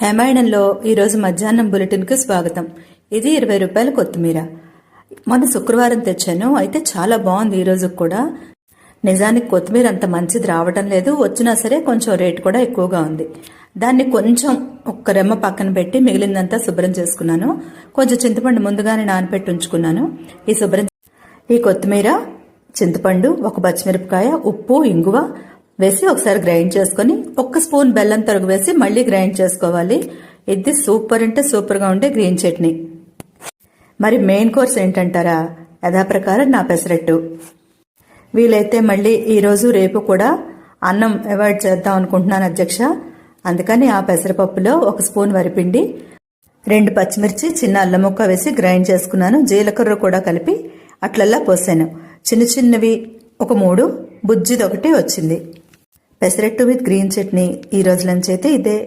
హేమాయణంలో ఈరోజు మధ్యాహ్నం బులెటిన్కు స్వాగతం. ఇది 20 రూపాయల కొత్తిమీర. మొన్న శుక్రవారం తెచ్చాను, అయితే చాలా బాగుంది ఈరోజు కూడా. నిజానికి కొత్తిమీర అంత మంచిది రావడం లేదు, వచ్చినా సరే కొంచెం రేటు కూడా ఎక్కువగా ఉంది. దాన్ని కొంచెం ఒక్క రెమ్మ పక్కన పెట్టి మిగిలిందంతా శుభ్రం చేసుకున్నాను. కొంచెం చింతపండు ముందుగానే నానబెట్టి ఉంచుకున్నాను. ఈ కొత్తిమీర, చింతపండు, ఒక పచ్చిమిరపకాయ, ఉప్పు, ఇంగువ వేసి ఒకసారి గ్రైండ్ చేసుకుని 1 స్పూన్ బెల్లం తరుగు వేసి మళ్ళీ గ్రైండ్ చేసుకోవాలి. ఇది సూపర్ అంటే సూపర్గా ఉండే గ్రీన్ చట్నీ. మరి మెయిన్ కోర్స్ ఏంటంటారా? యథాప్రకారం నా పెసరట్టు. వీలైతే మళ్ళీ ఈరోజు రేపు కూడా అన్నం అవాయిడ్ చేద్దాం అనుకుంటున్నాను అధ్యక్ష. అందుకని ఆ పెసరపప్పులో 1 స్పూన్ వరిపిండి, 2 పచ్చిమిర్చి, చిన్న అల్లం ముక్క వేసి గ్రైండ్ చేసుకున్నాను. జీలకర్ర కూడా కలిపి అట్లల్లా పోసాను. చిన్న చిన్నవి ఒక 3, బుజ్జిది ఒకటి వచ్చింది. పెసరట్టు విత్ గ్రీన్ చట్నీ ఈ రోజు లంచ్ అయితే ఇదే.